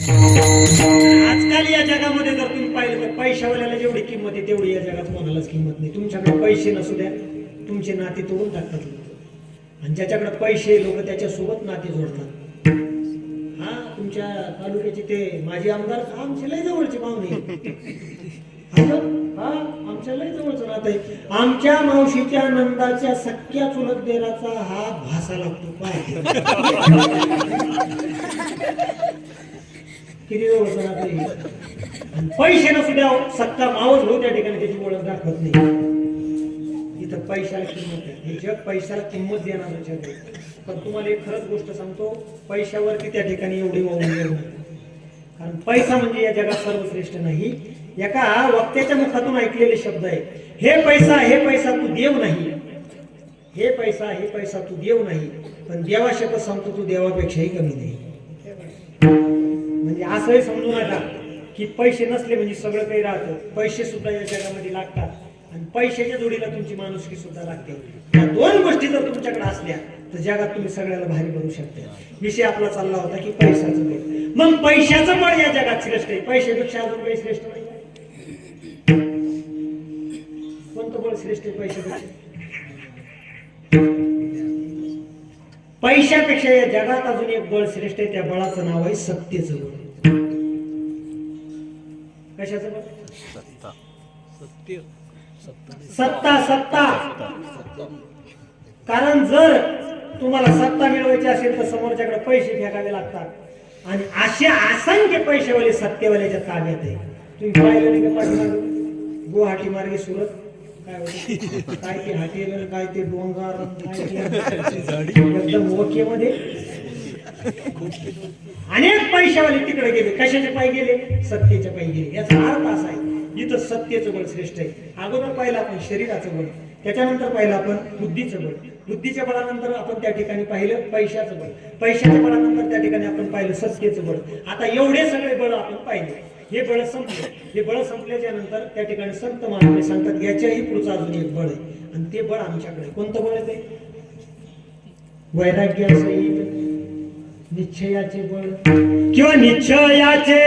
आजकाल या जगामध्ये जर तुम्ही पाहिलं तर पैशावाल्याला जेवढी किंमत आहे तेवढी या जगात कोणालाच किंमत नाही. तुमच्याकडे पैसे नसू द्या, तुमचे नाते तोडून टाकतात लोक, आणि ज्याच्याकडे पैसे लोक त्याच्यासोबत नाते जोडतात. हा, तुमच्या तालुक्याचे ते माजी आमदार आमचे लय जवळचे पाहुणे, हा आमच्या लय जवळचं नातं आहे. आमच्या मावशीच्या नंदाच्या सख्या चुलत देराचा हा भासा लागतो. किती जवळचं नातं आहे. पैसे नसू द्या, सत्ता मावस भाऊ त्या ठिकाणी त्याची ओळख दाखवत नाही. इथं पैशाला किंमत आहे. हे जग पैशाला किंमत देणार जग आहे. पण तुम्हाला एक खरंच गोष्ट सांगतो, पैशावरती त्या ठिकाणी एवढी वाहून गेलं, कारण पैसा म्हणजे या जगात सर्वश्रेष्ठ नाही. एका वक्त्याच्या मुखातून ऐकलेले शब्द आहे, हे पैसा तू देव नाही. हे पैसा तू देव नाही, पण देवा शपथ सांगतो तू देवापेक्षाही कमी नाही. म्हणजे असंही समजू नका की पैसे नसले म्हणजे सगळं काही राहतं. पैसे सुद्धा या जगामध्ये लागतात, आणि पैशाच्या जोडीला तुमची माणुसकी सुद्धा लागते. या दोन गोष्टी जर तुमच्याकडे असल्या तर जगात तुम्ही सगळ्याला भारी बनवू शकता. विषय आपला चालला होता की पैशाचं बळ. मग पैशाचं बळ या जगात श्रेष्ठ आहे. पैशापेक्षा अजून काही श्रेष्ठ नाही. कोणतं बळ श्रेष्ठ आहे पैशापेक्षा? पैशापेक्षा या जगात अजून एक बळ श्रेष्ठ आहे. त्या बळाचं नाव आहे सत्तेचं बळ. कशाचं बळ? सत्ता. कारण जर तुम्हाला सत्ता मिळवायची असेल तर समोरच्याकडे पैसे फेकावे लागतात, आणि असे असंख्य पैसेवाले सत्तेवाल्याच्या ताब्यात आहे. तुम्ही पाहिलं नाही का पाठीमागे गुवाहाटी मार्गे सुरत काय होतं, काय ते हॉटेल, काय ते डोंगर, एकदम ओकेमध्ये अनेक पैशावाले तिकडे गेले. कशाचे पायी गेले? सत्तेच्या पायी गेले. याचा अर्थ असा आहे, इथं सत्तेचं बळ श्रेष्ठ आहे. अगोदर पाहिलं आपण शरीराचं बळ, त्याच्यानंतर पाहिलं आपण बुद्धीचं बळ, बुद्धीच्या बळानंतर आपण त्या ठिकाणी पाहिलं पैशाचं बळ, पैशाच्या बळानंतर त्या ठिकाणी आपण पाहिलं सत्तेचं बळ. आता एवढे सगळे बळ आपण पाहिले. हे बळ संपले. हे बळ संपल्याच्या नंतर त्या ठिकाणी संत महात्मे सांगतात याच्याही पुढचं अजून एक बळ आहे, आणि ते बळ आमच्याकडे. कोणतं बळ आहे ते? वैराग्यासहित निश्चयाचे बळ किंवा निश्चयाचे